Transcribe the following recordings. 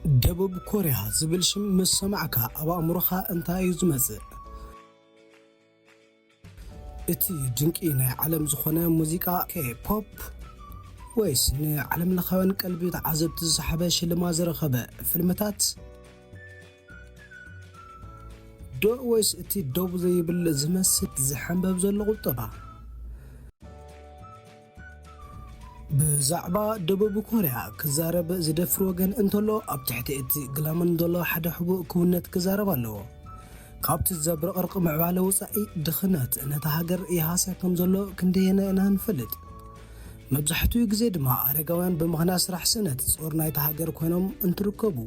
دبوب كوريا زبلشم مسمعك أبا أمرخا أنت يزمز إتي جنكينا عالم زخنا موسيقى كي بوب ويس عالم لخوان قلبي تعذب تزحبش لما زرخبه فيلمتات دو ويس إتي دوب زي بالزمسد زحنبب زل قطبة بزعبا دبوب كوريا كزارب زدفروغن انتولو اب تحت اتي غلامن دولو حدا حبو كونت كزارب اللو كابت زبرقرق معباله وصاي دخنات انتا هاجر يهاسا كم زلو كندينا انا نفلد مبزحتو غزي دما ارغاوان بمخنا سرح سنت صور نايت هاجر كوينوم انتركبو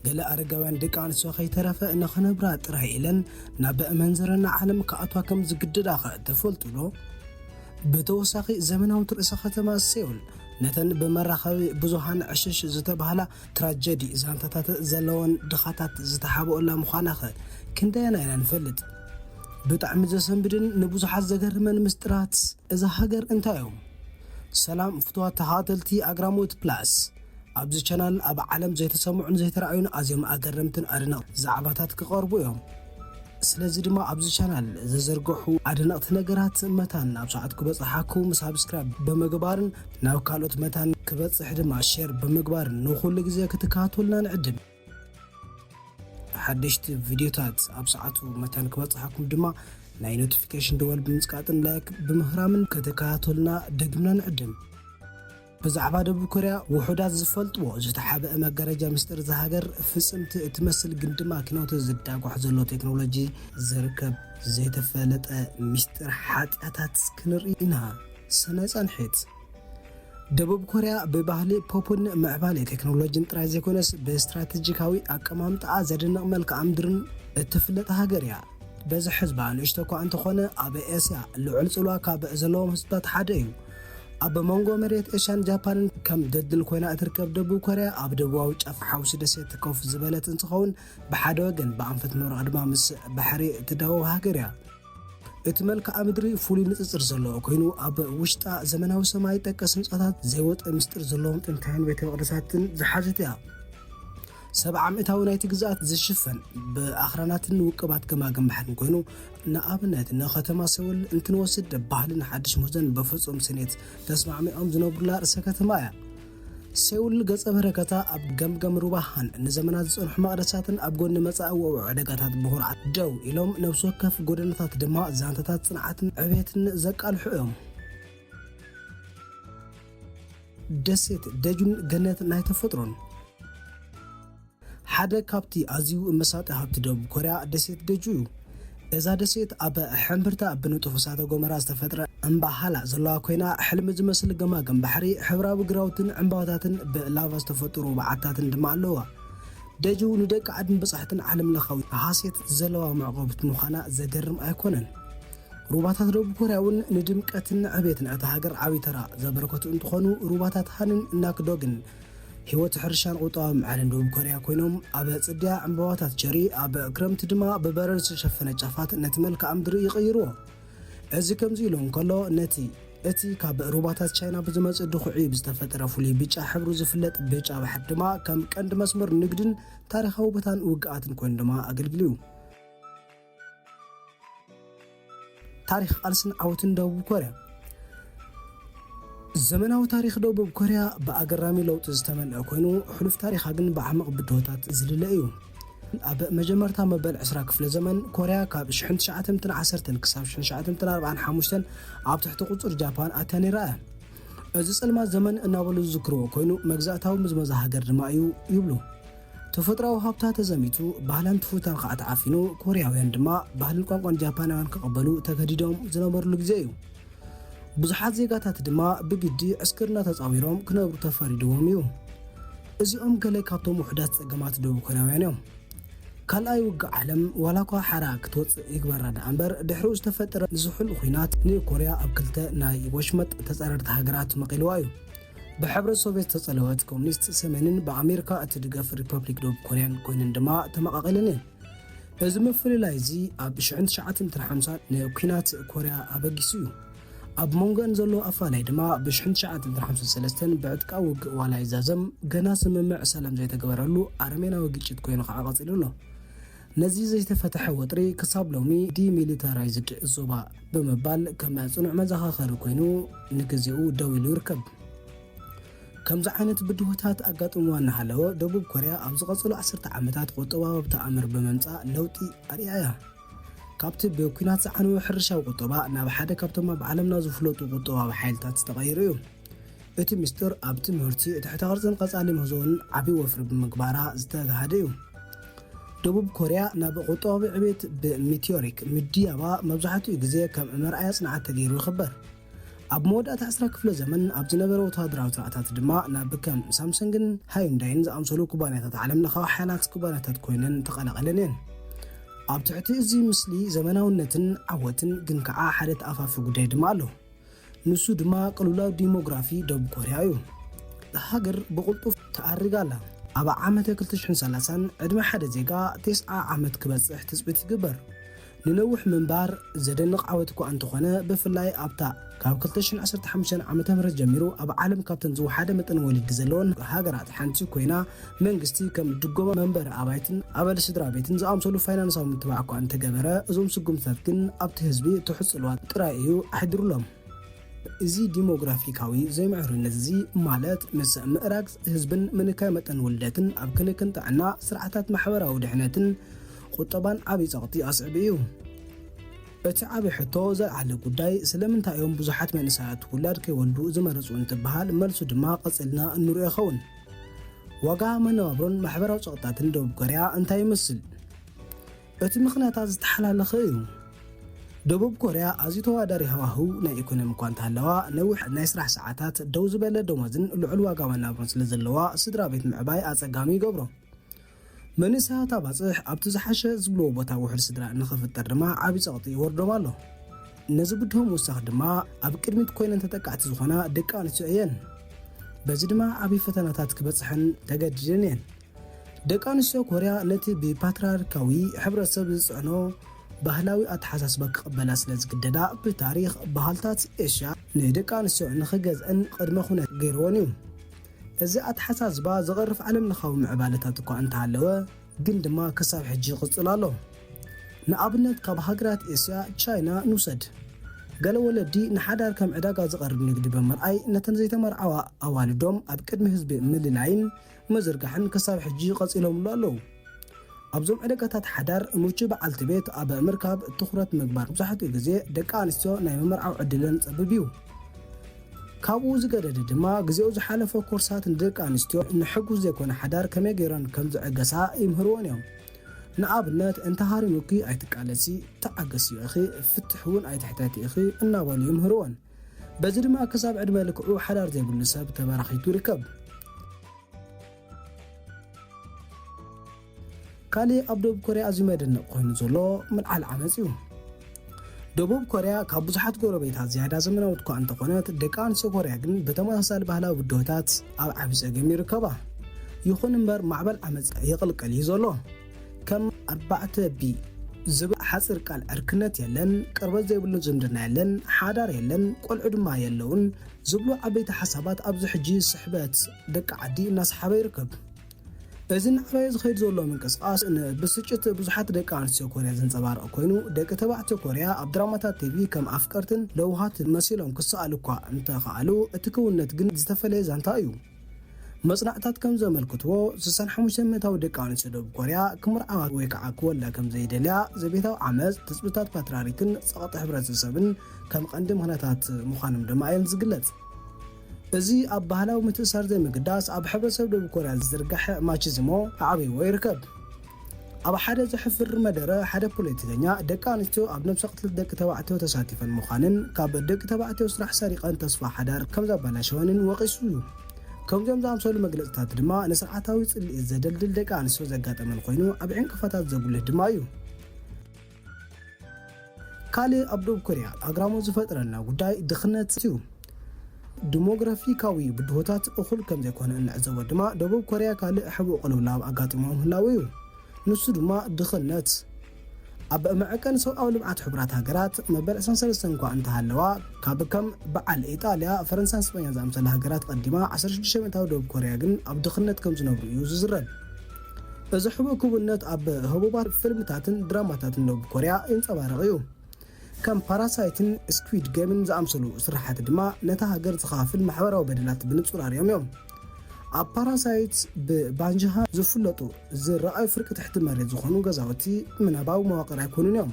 قال ارغاوان دقان سو خيترفه ان خنبرا طرايلن نابا منزرنا عالم كاتوا كم زغددا تفلطلو بتوساخي زمناو ترئيس ختما سيول نتن بمراخبي بزوحان عشش زتبهلا تراجيدي زانتات زلون دخاتات زتحابو لا مخانخه كندينا انا نفلد بطعم زسنبدن نبوزحات زغرمن مسترات اذا هاجر انتايوم سلام فتوات هاتلتي اغراموت بلاس ابز چانل اب عالم زي تسمعون زي ترايون ازيم اغرمتن ارنا زعباتات كقربو يوم ስለዚህ ድማ ኣብዚ ቻናል ዘዘርግሑ ኣደነቕቲ ነገራት መታን ኣብ ሰዓት ክበፅሓኩም ሳብስክራይብ በመግባርን ናብ ካልኦት መታን ክበፅሕ ድማ ሼር በመግባርን ንኹሉ ግዜ ክትከታተሉና ንዕድም ሓድሽቲ ቪድዮታት ኣብ ሰዓቱ መታን ክበፅሓኩም ድማ ናይ ኖቲፊኬሽን ደወል ብምስቃጥን ላይክ ብምህራምን ክትከታተሉና ደግምና ንዕድም بزعبا دبوب كوريا وحدات زفلطو زتحابه مغرجا مستر زهاجر فصمت تمثل قندما كنوت زداغو حزلو تكنولوجي زركب زيتفلط مستر حاتات كنرينا سنصان حيت دبوب كوريا بباهلي بوبون معبالي تكنولوجي طراي زيكونس باستراتيجيكاوي اقمامطا زدنق ملك امدرن تفلط هاجريا بز حزبا نشتكو انت خونه ابي اسيا لعل صلوا كاب زلوم حسبات حديو أب مونغو مريت إيشان جابان كم ددل كوينا أتركب دبوب كوريا أب دبواو جاف حوش دسيت كوف زبالة انتخون بحاد وغن بعنفت مرغ أدما مس بحري تداو هاجريا اتملك أمدري فولي نتصر زلو كوينو أب وشتا زمناو سماي تكس نصاتات زيوت مستر زلوم تنتهين بيت مقدساتن زحاجتها 700 نايت جزات زشفن باخراناتن وقبات كما جنبحن كونو نابنات نختما سول انت نوسد ባህልን حدش مزن بفصم سنيت تسمع ميام زنبرلا رسكتما سول ገጸ በረከታ ኣብ ገምገም ሩባሃን ንዘመናት ጽንሕ መቅደሳትን ኣብ ጎን መጻእው ዕደጋታት ብኹርዓት ደው ኢሎም ነብሶ ከፍ ጎደናታት ድማ ዛንታታት ጽንዓትን ዕቤትን ዘቃልሑ እዮም ደሴት ደጁን ገነት ናይ ተፈጥሮን حدا كابتي أزيو مسات هابت دوب كوريا دسيت دجو إذا دسيت أب حمبرتا بنوتو فساتا غومراز تفترة أمبا حالا زلوا كوينا حلم زمسل جما جنب بحري حبرا بقراوتن أمباتاتن بلافاز تفترو بعتاتن دمعلوا دجو ندك عدن بصحتن عالم لخوي حاسيت زلوا معقوبة مخانا زجرم أيكونن روباتات دوب كوريا ون ندمكتن عبيتن أتهاجر عبي ترى زبركتو انتخونو روباتات هانن ناكدوغن هيوت حرشان قطام على دوب كوريا كوينوم ابا صديا عمبواتات جري ابا كرمت دما ببرر شفنه جافات نتملك امدر يقيرو ازي كمزيلون كلو نتي اتي كاب روباتات تشاينا بزمص دخعي بزتفتر فولي بيچا حبرو زفلط بيچا بحد دما كم قند مسمر نغدن تاريخاو بتان وقعاتن كون دما اغلغليو تاريخ ألسن عوتن دوب كوريا زمناو تاريخ دوب كوريا بأقرامي لو تزتملأ كوينو حلف تاريخ هاقن بعمق بدوتات زللأيو أب مجمرتا مبال عسرا كفل زمن كوريا كاب شحنت شعاتمتن عسرتن كساب شحن شعاتمتن 45 عاب تحت قصر جابان أتاني رأى أزيس الما زمن ناولو الزكرو كوينو مجزاتاو مزمزا هاقر دمايو يبلو تفتراو هابتا تزميتو بحلان تفوتان قاعت عافينو كورياوين دما بحلن قوانقوان جابانوان كقبلو تكديدوم زنبرلو جزيو بزحات زيغاتات دما بجدي عسكرنا تصاويرهم كنبرو تفريدوهم يوم ازيهم قالي كابتو وحدات قمات دوب كورياوين يوم كالاي وقع عالم ولاكو حراك توص يكبر راد امبر دحروز تفتر زحل خوينات ني كوريا ابكلته ناي وشمط تصاررت هاجرات مقيلوايو بحبر السوفيت تصلوات كومونيست سمنن بامريكا اتدغف ريبابليك دوب كوريان كوينن دما تمقاقلنين ازم فللايزي اب 1950 ني كوينات كوريا ابغيسيو ኣብ መንጎን ዘሎ ኣፋላይ ድማ ብ1953 ብዕጥቃ ውግእ ዋላ ይዛዘም ገና ስምምዕ ሰላም ዘይተገበረሉ ኣርሜናዊ ግጭት ኮይኑ ከዓ ቀፂሉ ኣሎ። ነዚ ዘይተፈተሐ ወጥሪ ክሳብ ሎሚ ዲሚሊታራይዝድ ዞባ ብምባል ከም ጽኑዕ መዘኻኸሪ ኮይኑ ንግዚኡ ደው ኢሉ ይርከብ። ከምዚ ዓይነት ብድሆታት ኣጋጥምዋ እናሃለወ ደቡብ ኮርያ ኣብ ዝቐፅሉ 10 ዓመታት ቁጠባዊ ተኣምር ብምምጻእ ለውጢ ኣርኣያ ካብቲ ብኩናት ዝዓነወ ሕርሻዊ ቁጠባ ናብ ሓደ ካብቶም ኣብ ዓለምና ዝፍለጡ ቁጠባዊ ሓይልታት ዝተቐይሩ እዩ። እቲ ምስጢር ኣብ ትምህርቲ ትሕተ ቅርጽን ቀጻሊ ምህዞን ዓብዪ ወፍሪ ብምግባራ ዝተጋሃደ እዩ። ደቡብ ኮርያ ናብ ቁጠባዊ ዕቤት ብሚትዮሪክ ምድያባ መብዛሕትኡ ግዜ ከም መርኣያ ጽንዓት ተገይሩ ይኽበር። ኣብ መወዳእታ 10 ክፍለ ዘመን ኣብ ዝነበረ ወተሃደራዊ ስርዓታት ድማ ናብ ከም ሳምሰንግን ሃዩንዳይን ዝኣምሰሉ ኩባንያታት ዓለም ለኻዊ ሓያላት ኩባንያታት ኮይነን ተቐላቐለን እየን። ኣብ ትሕቲ እዚ ምስሊ ዘመናውነትን ዓወትን ግን ከዓ ሓደ ተኣፋፊ ጉዳይ ድማ ኣሎ። ንሱ ድማ ቅልውላው ዲሞግራፊ ደቡብ ኮርያ እዩ። ሃገር ብቕልጡፍ ተኣሪጋ ኣላ። ኣብ ዓመት 2030 ዕድመ ሓደ ዜጋ 90 ዓመት ክበጽሕ ትጽቢት ይግበር። ንነዊሕ ምንባር ዘደንቕ ዓወት እኳ እንተኾነ ብፍላይ ኣብታ ካብ 2015 ዓመተ ምህረት ጀሚሩ ኣብ ዓለም ካብተን ዝወሓደ መጠን ወሊዲ ዘለዎን ሃገራት ሓንቲ ኮይና መንግስቲ ከም ድጎማ መንበሪ ኣባይትን ኣበል ስድራ ቤትን ዝኣምሰሉ ፋይናንሳዊ ምትባዕ እኳ እንተገበረ እዞም ስጉምትታት ግን ኣብቲ ህዝቢ ትሕፅልዋት ጥራይ እዩ ኣሕዲሩሎም። እዚ ዲሞግራፊካዊ ዘይምዕሩይነት እዚ ማለት ምስ ምዕራግ ህዝብን ምንካይ መጠን ውልደትን ኣብ ክንክን ጥዕና ስርዓታት ማሕበራዊ ድሕነትን ቁጠባን ዓብዪ ጸቕጢ ኣስዕቢ እዩ። እቲ ዓብዪ ሕቶ ዘለዓለ ጉዳይ ስለምንታይ እዮም ብዙሓት መንእሰያት ውላድ ከይወልዱ ዝመረፁ እንትበሃል መልሱ ድማ ቀፂልና እንሪኦ ይኸውን። ዋጋ መነባብሮን ማሕበራዊ ጸቕጣትን ደቡብ ኮርያ እንታይ ይመስል? እቲ ምኽንያታት ዝተሓላለኸ እዩ። ደቡብ ኮርያ ኣዝዩ ተወዳዳሪ ሃዋህው ናይ ኢኮኖሚ እኳ እንተሃለዋ ነዊሕ ናይ ስራሕ ሰዓታት ደው ዝበለ ደሞዝን ልዑል ዋጋ መነባብሮን ስለ ዘለዋ ስድራ ቤት ምዕባይ ኣጸጋሚ ይገብሮ። መንእሰያት ኣባፅሕ ኣብቲ ዝሓሸ ዝብልዎ ቦታ ውሕድ ስድራ ንኽፍጠር ድማ ዓብዪ ጸቕጢ ይወርዶም ኣሎ። ነዚ ብድሆም ውሳኽ ድማ ኣብ ቅድሚት ኮይነን ተጠቃዕቲ ዝኾና ደቂ ኣንስትዮ እየን። በዚ ድማ ዓብዪ ፈተናታት ክበፅሐን ተገዲደን እየን። ደቂ ኣንስትዮ ኮርያ ነቲ ብፓትርያርካዊ ሕብረተሰብ ዝጽዕኖ ባህላዊ ኣተሓሳስባ ክቕበላ ስለ ዝግደዳ ብታሪኽ ባህልታት ኤሽያ ንደቂ ኣንስትዮ ንኽገዝአን ቅድመ ኩነት ገይርዎን እዩ። እዚ ኣተሓሳስባ ዝቐርፍ ዓለም ለኻዊ ምዕባለታት እኳ እንተሃለወ ግን ድማ ክሳብ ሕጂ ይቕጽል ኣሎ። ንኣብነት ካብ ሃገራት ኤስያ ቻይና ንውሰድ። ገለ ወለዲ ንሓዳር ከም ዕዳጋ ዝቐርብ ንግዲ ብምርኣይ ነተን ዘይተመርዓዋ ኣዋልዶም ኣብ ቅድሚ ህዝቢ ምልላይን ምዝርጋሕን ክሳብ ሕጂ ቀፂሎምሉ ኣለዉ። ኣብዞም ዕዳጋታት ሓዳር ምቹ በዓልቲ ቤት ኣብ ምርካብ ትኹረት ምግባር መብዛሕትኡ ግዜ ደቂ ኣንስትዮ ናይ ምምርዓው ዕድለን ጸብብ እዩ። ካብኡ ዝገደደ ድማ ግዜኡ ዝሓለፈ ኮርሳት ንደቂ ኣንስትዮ ንሕጉስ ዘይኮነ ሓዳር ከመይ ገይረን ከም ዝዕገሳ ይምህርዎን እዮም። ንኣብነት እንተሃሪሙኪ ኣይትቃለሲ፣ ተዓገሲ ኢኺ፣ ፍትሕ እውን ኣይትሕተቲ ኢኺ እናበሉ ይምህርዎን። በዚ ድማ ክሳብ ዕድመ ልክዑ ሓዳር ዘይብሉ ሰብ ተበራኺቱ ይርከብ። ካሊእ ኣብ ደቡብ ኮርያ ኣዝዩ መደነቕ ኮይኑ ዘሎ ምልዓል ዓመፅ እዩ። ደቡብ ኮርያ ካብ ብዙሓት ጎረቤታት ዝያዳ ዘመናዊት እኳ እንተኾነት ደቂ ኣንስትዮ ኮርያ ግን ብተመሳሳሊ ባህላዊ ብድሆታት ኣብ ዓብዪ ፀገም ይርከባ። ይኹን እምበር ማዕበል ዓመፅ የቕልቀል እዩ ዘሎ። ከም 4ቢ ዝብል ሓፂር ቃል ዕርክነት የለን፣ ቅርበት ዘይብሉ ዝምድና የለን፣ ሓዳር የለን፣ ቆልዑ ድማ የለውን ዝብሉ ዓበይቲ ሓሳባት ኣብዚ ሕጂ ስሕበት ደቂ ዓዲ እናሰሓበ ይርከብ። እዚ ንዕባይ ዝኸይድ ዘሎ ምንቅስቓስ ብስጭት ብዙሓት ደቂ ኣንስትዮ ኮርያ ዘንጸባርቕ ኮይኑ ደቂ ተባዕትዮ ኮርያ ኣብ ድራማታት ቲቪ ከም ኣፍቀርትን ለውሃት መሲሎም ክሰኣሉ እኳ እንተኸኣሉ እቲ ክውነት ግን ዝተፈለየ ዛንታ እዩ። መጽናዕታት ከም ዘመልክትዎ 65% ደቂ ኣንስትዮ ደቡብ ኮርያ ክምርዓዋ ወይ ከዓ ክወልዳ ከም ዘይደልያ ዘቤታዊ ዓመፅ፣ ትፅቢታት ፓትርያርክን ጸቕጢ ሕብረተሰብን ከም ቀንዲ ምኽንያታት ምዃኖም ድማ እየን ዝግለጽ። እዚ ኣብ ባህላዊ ምትእስሳር ዘይምግዳስ ኣብ ሕብረተሰብ ደቡብ ኮርያ ዝዝርጋሕ ማቺዝሞ ዓብይዎ ይርከብ። ኣብ ሓደ ዘሕፍር መደረ ሓደ ፖለቲከኛ ደቂ ኣንስትዮ ኣብ ነብሰ ቅትለት ደቂ ተባዕትዮ ተሳቲፈን ምዃንን ካብ ደቂ ተባዕትዮ ስራሕ ሰሪቐን ተስፋ ሓዳር ከም ዘበላሸወንን ወቂሱ እዩ። ከምዚኦም ዝኣምሰሉ መግለጽታት ድማ ንስርዓታዊ ጽልኢ ዘደልድል ደቂ ኣንስትዮ ዘጋጠመን ኮይኑ ዓብዪ ዕንቅፋታት ዘጉልህ ድማ እዩ። ካሊእ ኣብ ደቡብ ኮርያ ኣግራሞት ዝፈጥረና ጉዳይ ድኽነት እዩ። ዲሞግራፊካዊ ብድሆታት እኹል ከም ዘይኮነ እንዕዘቦ ድማ ደቡብ ኮርያ ካልእ ሕቡእ ቅልውላው ኣጋጢሞም ህላው እዩ። ንሱ ድማ ድኽነት። ኣብ ማዕቀን ሰብኣዊ ልምዓት ሕቡራት ሃገራት መበል 23 እንኳ እንተሃለዋ ካብ ከም በዓል ኢጣልያ ፈረንሳይን ስፔንን ዝኣምሰላ ሃገራት ቀዲማ 16 ሚእታዊ ደቡብ ኮርያ ግን ኣብ ድኽነት ከም ዝነብሩ እዩ ዝዝረብ። እዚ ሕቡእ ክቡርነት ኣብ ህቡባት ፊልምታትን ድራማታትን ደቡብ ኮርያ ይንጸባረቕ እዩ። ከም ፓራሳይትን ስኩዊድ ጌምን ዝኣምሰሉ ስራሓት ድማ ነታ ሃገር ዝኸፋፍል ማሕበራዊ በደላት ብንጹር ኣርዮም እዮም። ኣብ ፓራሳይት ብባንጅሃ ዝፍለጡ ዝረኣዩ ፍርቂ ትሕቲ መሬት ዝኾኑ ገዛውቲ ምናባዊ መዋቕር ኣይኮኑን እዮም።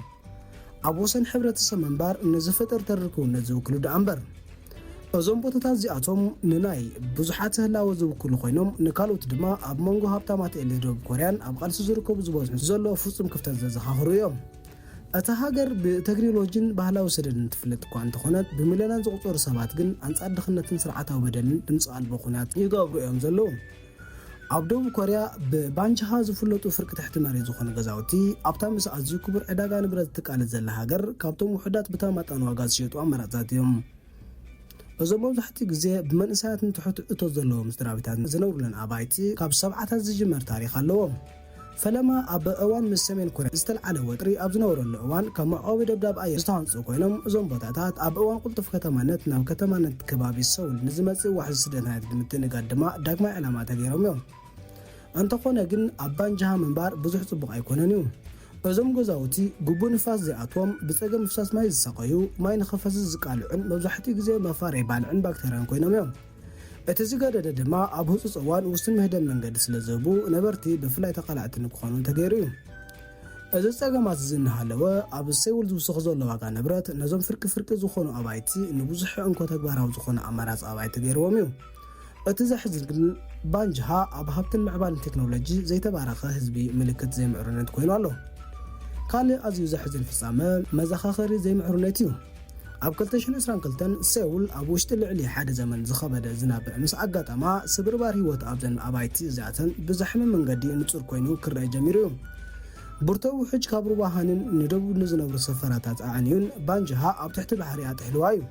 ኣብ ወሰን ሕብረተሰብ ምንባር ንዝፍጠር ተርክውነት ዝውክሉ ዳኣ እምበር እዞም ቦታታት እዚኣቶም ንናይ ብዙሓት ህላወ ዝውክሉ ኮይኖም ንካልኦት ድማ ኣብ መንጎ ሃብታማት ኤሊት ደቡብ ኮርያን ኣብ ቃልሲ ዝርከቡ ዝበዝሑ ዘለዎ ፍጹም ክፍተት ዘዘኻኽሩ እዮም። እታ ሃገር ብቴክኖሎጂን ባህላዊ ሰደድን ትፍለጥ እኳ እንተኾነት ብሚልዮናት ዝቑፀሩ ሰባት ግን ኣንጻር ድኽነትን ስርዓታዊ በደልን ድምፂ ኣልቦ ኩናት ይገብሩ እዮም ዘለዉ። ኣብ ደቡብ ኮርያ ብባንጅሃ ዝፍለጡ ፍርቂ ትሕቲ መሬት ዝኾኑ ገዛውቲ ኣብታ ምስ ኣዝዩ ክቡር ዕዳጋ ንብረት ትቃለጥ ዘላ ሃገር ካብቶም ውሕዳት ብተመጣጣኒ ዋጋ ዝሸጡ ኣማራፅታት እዮም። እዞም መብዛሕትኡ ግዜ ብመንእሰያትን ትሑት እቶት ዘለዎም ስድራቤታት ዝነብሩለን ኣባይቲ ካብ ሰብዓታት ዝጅመር ታሪክ ኣለዎም። ፈለማ ኣብ እዋን ምስ ሰሜን ኮርያ ዝተልዓለ ወጥሪ ኣብ ዝነበረሉ እዋን ካብ መዕቆቢ ደብዳብ ኣየር ዝተሃንፁ ኮይኖም እዞም ቦታታት ኣብ እዋን ቁልጡፍ ከተማነት ናብ ከተማነት ከባቢ ሰውል ንዝመፅእ ዋሕዚ ስደተኛታት ብምትንጋድ ድማ ዳግማይ ዕላማ ተገይሮም እዮም። እንተኾነ ግን ኣብ ባንጅሃ ምንባር ብዙሕ ጽቡቕ ኣይኮነን እዩ። እዞም ገዛውቲ ጉቡእ ንፋስ ዘይኣትዎም ብፀገም ምፍሳስ ማይ ዝሰቐዩ ማይ ንኸፈስስ ዝቃልዑን መብዛሕትኡ ግዜ መፋረይ ባልዕን ባክተርያን ኮይኖም እዮም። እቲ ዝገደደ ድማ ኣብ ህፁፅ እዋን ውስን ምህደን መንገዲ ስለ ዝህቡ ነበርቲ ብፍላይ ተቐላዕቲ ንክኾኑ ተገይሩ እዩ። እዚ ፀገማት ዝንሃለወ ኣብ ሰውል ዝውስኽ ዘሎ ዋጋ ንብረት ነዞም ፍርቂ ዝኾኑ ኣባይቲ ንብዙሕ እንኮ ተግባራዊ ዝኾነ ኣማራፂ ኣባይቲ ገይርዎም እዩ። እቲ ዘሕዝን ግን ባንጅሃ ኣብ ሃብትን ምዕባልን ቴክኖሎጂ ዘይተባረኸ ህዝቢ ምልክት ዘይምዕሩነት ኮይኑ ኣሎ። ካልእ ኣዝዩ ዘሕዝን ፍጻመ መዘኻኸሪ ዘይምዕሩነት እዩ። ኣብ 2022 ሰውል ኣብ ውሽጢ ልዕሊ ሓደ ዘመን ዝኸበደ ዝናብ ምስ ኣጋጠማ ስብርባር ህይወት ኣብዘን ኣባይቲ እዚኣተን ብዘሕምም መንገዲ ንጹር ኮይኑ ክርአ ጀሚሩ እዩ። ብርተው ውሕጅ ካብ ሩባሃንን ንደቡብ ንዝነብሩ ሰፈራታት ኣዕንዩን ባንጅሃ ኣብ ትሕቲ ባሕሪ ኣጥሕልዋ እዩ።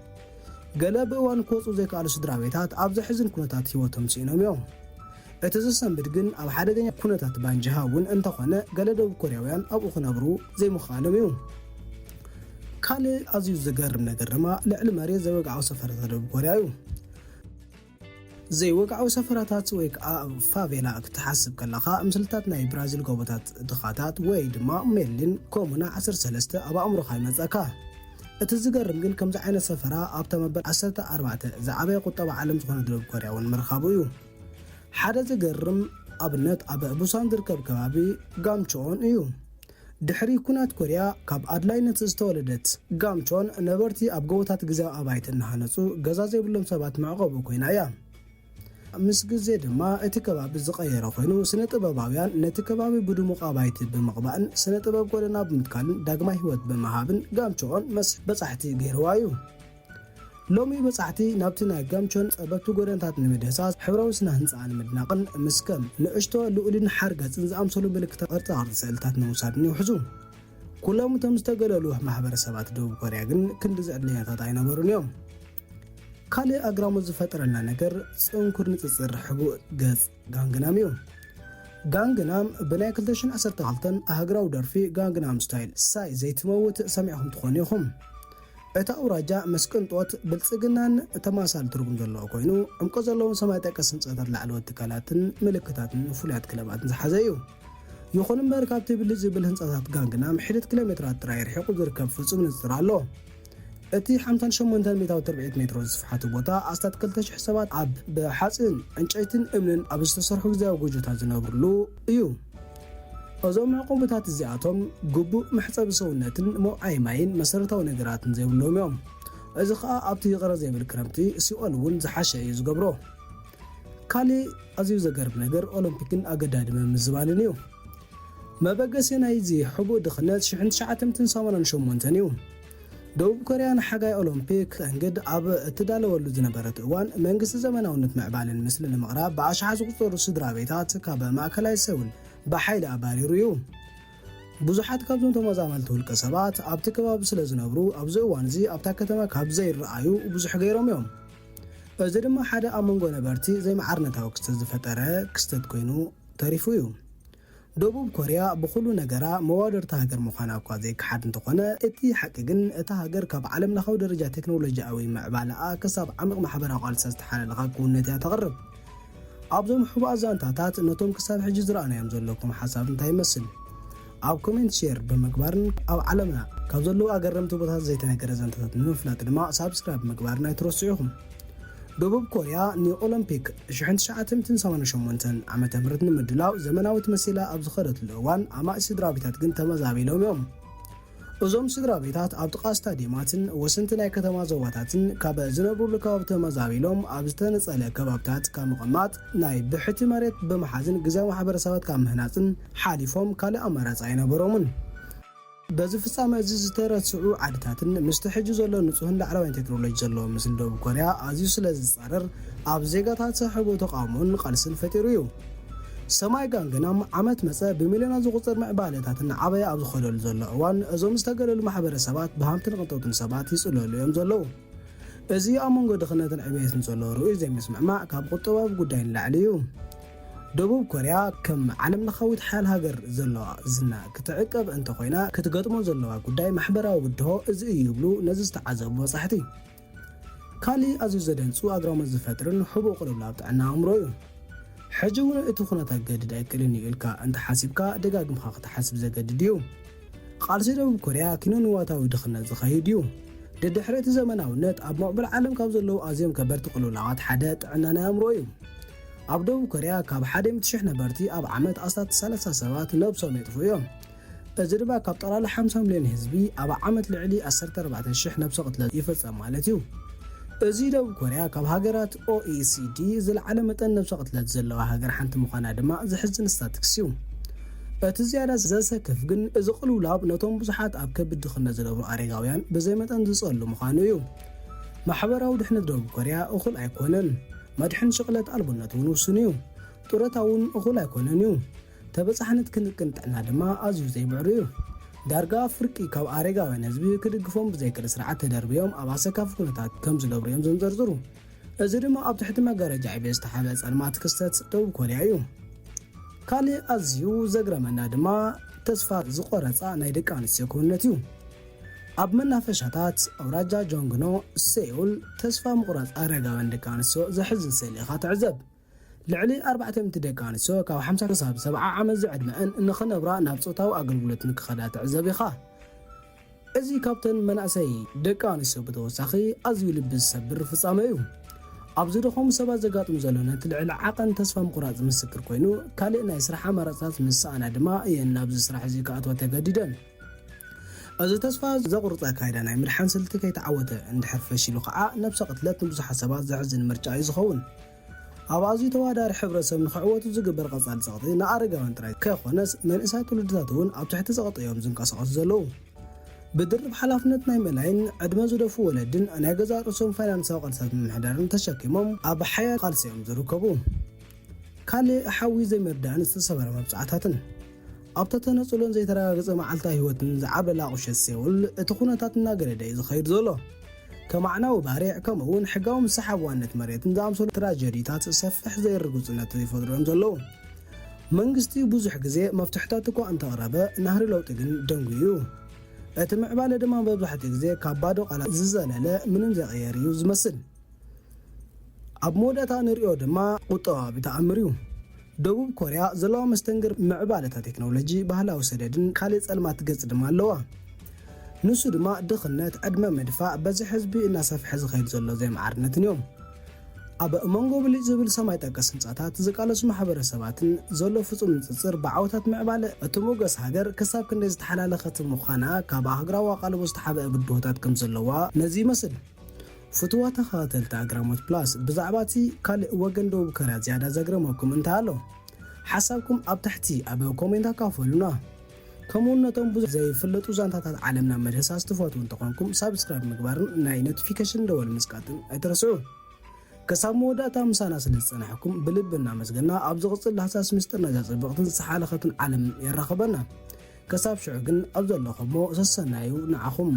ገለ ብእዋን ክወፁ ዘይከኣሉ ስድራቤታት ኣብ ዘሕዝን ኩነታት ህይወቶም ስኢኖም እዮም። እቲ ዝሰንብድ ግን ኣብ ሓደገኛ ኩነታት ባንጅሃ እውን እንተኾነ ገለ ደቡብ ኮርያውያን ኣብኡ ክነብሩ ዘይምኽኣሎም እዩ። ካልእ ኣዝዩ ዝገርም ነገር ድማ ልዕሊ መሬት ዘይወግዓዊ ሰፈራታት ደቡብ ኮርያ እዩ። ዘይወግዓዊ ሰፈራታት ወይ ከዓ ፋቬላ ክትሓስብ ከለኻ ምስልታት ናይ ብራዚል ጎቦታት ድኻታት ወይ ድማ ሜሊን ኮሙና 13 ኣብ ኣእምሮኻ ይመፀካ። እቲ ዝገርም ግን ከምዚ ዓይነት ሰፈራ ኣብታ መበል 14 ዝዓበየ ቁጠባ ዓለም ዝኾነ ደቡብ ኮርያ እውን ምርኻቡ እዩ። ሓደ ዝገርም ኣብነት ኣብ ቡሳን ዝርከብ ከባቢ ጋምቾን እዩ። ድሕሪ ኩናት ኮርያ ካብ ኣድላይነት ዝተወለደት ጋምቾን ነበርቲ ኣብ ጎቦታት ግዜያዊ ኣባይቲ እናሃነፁ ገዛ ዘይብሎም ሰባት መዕቆቡ ኮይና እያ። ምስ ግዜ ድማ እቲ ከባቢ ዝቐየረ ኮይኑ ስነ ጥበባውያን ነቲ ከባቢ ብድሙቕ ኣባይቲ ብምቕባእን ስነ ጥበብ ጎደና ብምትካልን ዳግማይ ህይወት ብምሃብን ጋምቾን መስሕብ በጻሕቲ ገይርዋ እዩ። ሎሚ በጻሕቲ ናብቲ ናይ ጋምቾን ጸበብቲ ጎደናታት ንምድህሳስ ሕብራዊ ስነ ህንፃ ንምድናቕን ምስ ከም ንእሽቶ ልዑልን ሓርገፅን ዝኣምሰሉ ምልክታት ቅርጻ ስእልታት ንምውሳድን ይውሕዙ። ኩሎም እቶም ዝተገለሉ ማሕበረሰባት ደቡብ ኮርያ ግን ክንዲ ዝዕድለኛታት ኣይነበሩን እዮም። ካልእ ኣግራሞት ዝፈጠረልና ነገር ጽንኩር ንጽጽር ሕቡእ ገጽ ጋንግናም እዩ። ጋንግናም ብናይ 2012 ኣህግራዊ ደርፊ ጋንግናም ስታይል ሳይ ዘይትመውት ሰሚዕኹም ትኾኑ ኢኹም። እታ ኣውራጃ ምስ ቅንጦት ብልጽግናን ተማሳሊ ትርጉም ዘለዎ ኮይኑ ዕምቆ ዘለዎም ሰማይ ጠቀስ ህንፃታት ላዕለዎት ትካላትን ምልክታትን ፍሉያት ክለባትን ዝሓዘ እዩ። ይኹን እምበር ካብቲ ብልጭ ዝብል ህንፃታት ጋንግናም 1 ኪሎ ሜትራት ጥራይ ርሒቑ ዝርከብ ፍጹም ንጽጽር ኣሎ። እቲ 58 ሜታዊ ትርኢት ሜትሮ ዝስፍሓቱ ቦታ ኣስታት 2000 ሰባት ኣብ ብሓፂን ዕንጨይትን እምንን ኣብ ዝተሰርሑ ግዜያዊ ጎጆታት ዝነብሩሉ እዩ። እዞም ዕቁብታት እዚኣቶም ግቡእ መሕፀቢ ሰውነትን መውዓይ ማይን መሰረታዊ ነገራትን ዘይብሎም እዮም። እዚ ከዓ ኣብቲ ይቕረ ዘይብል ክረምቲ ሲኦል እውን ዝሓሸ እዩ ዝገብሮ። ካልእ ኣዝዩ ዘገርም ነገር ኦሎምፒክን ኣገዳድመ ምዝባልን እዩ። መበገሲ ናይዚ ሕቡእ ድኽነት 1988 እዩ። ደቡብ ኮርያ ንሓጋይ ኦሎምፒክ እንግድ ኣብ እትዳለወሉ ዝነበረት እዋን መንግስቲ ዘመናውነት ምዕባልን ምስሊ ንምቕራብ ብኣሽሓ ዝቁፀሩ ስድራ ቤታት ካብ ማእከላይ ሰውል ብሓይሊ ኣባሪሩ እዩ። ብዙሓት ካብዞም ተመዛመልቲ ውልቀ ሰባት ኣብቲ ከባቢ ስለ ዝነብሩ ኣብዚ እዋን እዚ ኣብታ ከተማ ካብ ዘይረኣዩ ብዙሕ ገይሮም እዮም። እዚ ድማ ሓደ ኣብ መንጎ ነበርቲ ዘይመዓርነታዊ ክስተት ዝፈጠረ ክስተት ኮይኑ ተሪፉ እዩ። ደቡብ ኮርያ ብኩሉ ነገራ መዋደርታ ሃገር ምዃና እኳ ዘይከሓድ እንተኾነ እቲ ሓቂ ግን እታ ሃገር ካብ ዓለም ለኻዊ ደረጃ ቴክኖሎጂያዊ ምዕባለኣ ክሳብ ዓሚቕ ማሕበራዊ ቃልሲ ዝተሓላለኸ ክውነት እያ ተቕርብ። ኣብዞም ሕቡእ ዛንታታት ነቶም ክሳብ ሕጂ ዝረኣናዮም ዘለኩም ሓሳብ እንታይ ይመስል? ኣብ ኮሜንት ሼር ብምግባርን ኣብ ዓለምና ካብ ዘለዉ ኣገረምቲ ቦታታት ዘይተነገረ ዛንታታት ንምፍላጥ ድማ ሳብስክራይብ ምግባርን ኣይትረስዑ ኢኹም። ደቡብ ኮርያ ንኦሎምፒክ 1988 ዓመተ ምህረት ንምድላው ዘመናዊት መሲላ ኣብ ዝኸደትሉ እዋን ኣማእ ስድራ ቤታት ግን ተመዛቢሎም እዮም። እዞም ስድራ ቤታት ኣብ ጥቓ ስታድየማትን ወሰንቲ ናይ ከተማ ዞባታትን ካብ ዝነብሩሉ ከባቢ ተመዛቢሎም ኣብ ዝተነጸለ ከባብታት ካብ ምቕማጥ ናይ ብሕቲ መሬት ብምሓዝን ግዝያዊ ማሕበረሰባት ካብ ምህናፅን ሓሊፎም ካልእ ኣማራፂ ኣይነበሮምን። በዚ ፍጻመ እዚ ዝተረስዑ ዓድታትን ምስቲ ሕጂ ዘሎ ንጹህን ላዕለዋይን ቴክኖሎጂ ዘለዎ ምስሊ ደቡብ ኮርያ ኣዝዩ ስለ ዝጻረር ኣብ ዜጋታት ሰሕቡ ተቃውሞን ቃልስን ፈጢሩ እዩ። ሰማይ ጋንግናም ዓመት መፀ ብሚልዮናት ዝቑፀር ምዕባለታትን ዓበየ ኣብ ዝኸደሉ ዘሎ እዋን እዞም ዝተገለሉ ማሕበረሰባት ብሃምትን ቅንጦትን ሰባት ይጽለሉ እዮም ዘለዉ። እዚ ኣብ መንጎ ድኽነትን ዕብየትን ዘሎ ርኡይ ዘይምስምዕማዕ ካብ ቁጠባዊ ጉዳይ ንላዕሊ እዩ። ደቡብ ኮርያ ከም ዓለም ለኻዊት ሓያል ሃገር ዘለዋ ዝና ክትዕቀብ እንተኾይና ክትገጥሞ ዘለዋ ጉዳይ ማሕበራዊ ውድሆ እዚ እዩ ይብሉ ነዚ ዝተዓዘቡ በጻሕቲ። ካሊእ ኣዝዩ ዘደንጹ ኣግራሞት ዝፈጥርን ሕቡእ ቅልውላው ጥዕና ኣእምሮ እዩ። ሕጂ እውን እቲ ኩነታት ገድድ ኣይክእልን እዩ ኢልካ እንተሓሲብካ ደጋግምካ ክትሓስብ ዘገድድ እዩ። ቃልሲ ደቡብ ኮርያ ኪኖንዋታዊ ድኽነት ዝኸይድ እዩ። ደድሕሪ እቲ ዘመናውነት ኣብ ምዕቡል ዓለም ካብ ዘለዉ ኣዝዮም ከበድቲ ቅልውላዋት ሓደ ጥዕና ናይ ኣእምሮ እዩ። ኣብ ደቡብ ኮርያ ካብ 1,000 ነበርቲ ኣብ ዓመት 30 ሰባት ነብሶም የጥፉ እዮም። እዚ ድማ ካብ ጠቕላላ 50 ሚልዮን ህዝቢ ኣብ ዓመት ልዕሊ 14,000 ነብሰ ቅትለት ይፈጸም ማለት እዩ። እዚ ደቡብ ኮርያ ካብ ሃገራት OECD ዝለዓለ መጠን ነብሰ ቅትለት ዘለዋ ሃገር ሓንቲ ምዃና ድማ ዝሕዝን ስታቲክስ እዩ። እቲ ዝያዳ ዘሰክፍ ግን እዚ ቅልውላው ነቶም ብዙሓት ኣብ ከቢድ ድኽነት ዝነብሩ ኣረጋውያን ብዘይ መጠን ዝጸሉ ምዃኑ እዩ። ማሕበራዊ ድሕነት ደቡብ ኮርያ እኹል ኣይኮነን። መድሕን ሽቕለት ኣልቦነት እውን ውሱን እዩ። ጡረታ እውን እኹል ኣይኮነን እዩ። ተበጻሕነት ክንቅን ጥዕና ድማ ኣዝዩ ዘይምዕሩ እዩ። ዳርጋ ፍርቂ ካብ ኣረጋውያን ህዝቢ ክድግፎም ብዘይክእል ስርዓት ተደርብዮም ኣብ ኣሰካፊ ኩነታት ከም ዝነብሩ እዮም ዘንዘርዝሩ። እዚ ድማ ኣብ ትሕቲ መጋረጃ ዕብየት ዝተሓበአ ጸልማት ክስተት ደቡብ ኮርያ እዩ። ካሊእ ኣዝዩ ዘግረመና ድማ ተስፋ ዝቆረፃ ናይ ደቂ ኣንስትዮ ክውንነት እዩ። ኣብ መናፈሻታት ኣውራጃ ጆንግኖ ሴኡል ተስፋ ምቑራፅ ኣረጋውያን ደቂ ኣንስትዮ ዘሕዝን ስእሊ ኢኻ ትዕዘብ። ልዕሊ 400 ደቂ ኣንስትዮ ካብ 50 ክሳብ 70 ዓመት ዝዕድመአን ንኽነብራ ናብ ፆታዊ ኣገልግሎት ንክኸዳ ትዕዘብ ኢኻ። እዚ ካብተን መናእሰይ ደቂ ኣንስትዮ ብተወሳኺ ኣዝዩ ልቢ ዝሰብር ፍጻመ እዩ። ኣብዚ ድኾም ሰባት ዘጋጥሙ ዘሎ ነቲ ልዕሊ ዓቐን ተስፋ ምቑራፅ ምስክር ኮይኑ ካልእ ናይ ስራሕ ኣማራፅታት ምስኣና ድማ እየን ናብዚ ስራሕ እዚ ክኣትዋ ተገዲደን። እዚ ተስፋ ዘቑርፃ ካይዳ ናይ ምድሓን ስልቲ ከይተዓወተ እንድሕር ፈሺሉ ከዓ ነብሰ ቅትለት ንብዙሓት ሰባት ዘሕዝን ምርጫ እዩ ዝኸውን። ኣብ ኣዝዩ ተዋዳሪ ሕብረተሰብ ንኽዕወቱ ዝግበር ቀጻሊ ፀቕጢ ንኣረጋውያን ጥራይ ከይኾነስ መንእሳይ ትውልድታት እውን ኣብ ትሕቲ ፀቕጢ እዮም ዝንቀሳቐሱ ዘለዉ። ብድርብ ሓላፍነት ናይ ምእላይን ዕድመ ዝደፉ ወለድን ናይ ገዛ ርእሶም ፋይናንሳዊ ቃልስታት ምምሕዳርን ተሸኪሞም ኣብ ሓያል ቃልሲ እዮም ዝርከቡ። ካልእ ሓዊ ዘይምርዳእን ዝተሰበረ መብፃዕታትን ኣብታ ተነፅሎን ዘይተረጋገፀ መዓልታዊ ህይወትን ዝዓበላ ቁሸት ሴኡል እቲ ኩነታት እናገለደ እዩ ዝኸይድ ዘሎ። ከማዕናዊ ባሪዕ ከምኡውን ሕጋዊ ምሰሓብ ዋነት መሬትን ዝኣምሰሉ ትራጀዲታት ሰፊሕ ዘይርግፅነት ይፈጥሩ እዮም ዘለዉ። መንግስቲ ብዙሕ ግዜ መፍትሕታት እኳ እንተቕረበ ናህሪ ለውጢ ግን ደንጉ እዩ። እቲ ምዕባለ ድማ መብዛሕትኡ ግዜ ካብ ባዶ ቃላት ዝዘለለ ምንም ዘቕየር እዩ ዝመስል። ኣብ መወዳእታ ንሪኦ ድማ ቁጠባዊ ተኣምር እዩ። ደቡብ ኮርያ ዘለዋ መስተንግር ምዕባለታት ቴክኖሎጂ ባህላዊ ሰደድን ካልእ ጸልማት ገጽ ድማ ኣለዋ። ንሱ ድማ ድኽነት፣ ዕድመ ምድፋእ፣ በዚ ህዝቢ እናሰፍሐ ዝኸይድ ዘሎ ዘይመዓርነትን እዮም። ኣብ መንጎ ብልጭ ዝብል ሰማይ ጠቀስ ህንፃታት ዝቃለሱ ማሕበረሰባትን ዘሎ ፍጹም ንፅፅር ብዓወታት ምዕባለ እቲ ሞገስ ሃገር ክሳብ ክንደይ ዝተሓላለኸት ምዃና ካብ ኣህግራዊ ኣቓልቦ ዝተሓበአ ብድሆታት ከም ዘለዋ ነዚ ይመስል። ፍትዋ ተኸታተልቲ ኣግራሞት ፕላስ ብዛዕባ እቲ ካልእ ወገን ደቡብ ኮርያ ዝያዳ ዘግረመኩም እንታይ ኣሎ? ሓሳብኩም ኣብ ታሕቲ ኣብ ኮሜንት ኣካፈሉና። ከምኡውን ነቶም ብዙሕ ዘይፍለጡ ዛንታታት ዓለምና መድህሳስ ትፈትው እንተኾንኩም ሳብስክራይብ ምግባርን ናይ ኖቲፊኬሽን ደወል ምጽቃጥን ኣይትረስዑ። ክሳብ መወዳእታ ምሳና ስለ ዝጸናሕኩም ብልቢ እናመስገና ኣብ ዝቕፅል ሃሳስ ምስጢር ነዘፅብቕትን ዝሓለኸትን ዓለም የራኸበና። ክሳብ ሽዑ ግን ኣብ ዘለኹሞ ሰሰናዩ ንዓኹም።